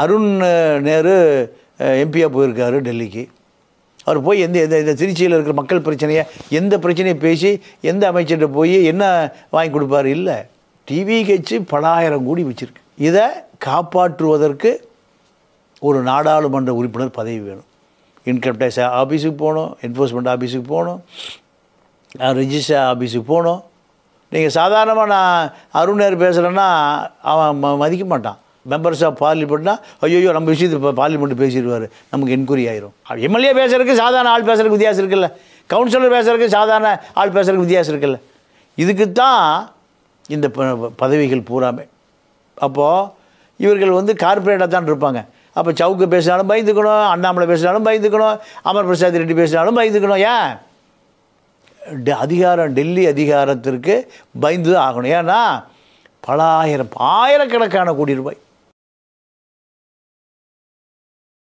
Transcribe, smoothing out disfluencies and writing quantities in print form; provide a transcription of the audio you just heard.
அருண் நேரு எம்பியாக போயிருக்காரு டெல்லிக்கு. அவர் போய் இந்த திருச்சியில் இருக்கிற மக்கள் பிரச்சனையை எந்த பிரச்சனையை பேசி எந்த அமைச்சர்கிட்ட போய் என்ன வாங்கி கொடுப்பார்? இல்லை. டிவி கட்சி பலாயிரம் கோடி வச்சுருக்கு. இதை காப்பாற்றுவதற்கு ஒரு நாடாளுமன்ற உறுப்பினர் பதவி வேணும். இன்கம் டேக்ஸ் ஆஃபீஸுக்கு போகணும், என்ஃபோர்ஸ்மெண்ட் ஆஃபீஸுக்கு போகணும், ரெஜிஸ்டர் ஆஃபீஸுக்கு போகணும். நீங்கள் சாதாரணமாக நான் அருண் நேரு பேசுகிறேன்னா அவன் மதிக்க மாட்டான். மெம்பர்ஸ் ஆஃப் பார்லிமெண்ட்னா ஐயோ நம்ம விஷயத்தை இப்போ பார்லிமெண்ட் பேசிடுவார், நமக்கு என்கொயரி ஆயிரும். எம்எல்ஏ பேசுகிறதுக்கு சாதாரண ஆள் பேசுகிறதுக்கு வித்தியாசம் இருக்குல்ல, கவுன்சிலர் பேசுகிறதுக்கு சாதாரண ஆள் பேசுகிறதுக்கு வித்தியாசம் இருக்குல்ல. இதுக்கு தான் இந்த பதவிகள் பூராமே. அப்போது இவர்கள் வந்து கார்பரேட்டாக தான் இருப்பாங்க. அப்போ சவுக்கு பேசினாலும் பயந்துக்கணும், அண்ணாமலை பேசினாலும் பயந்துக்கணும், அமர் பிரசாத் ரெட்டி பேசினாலும் பயந்துக்கணும். ஏன்? அதிகாரம் டெல்லி அதிகாரத்திற்கு பயந்து தான் ஆகணும். ஏன்னா ஆயிரக்கணக்கான கோடி ரூபாய்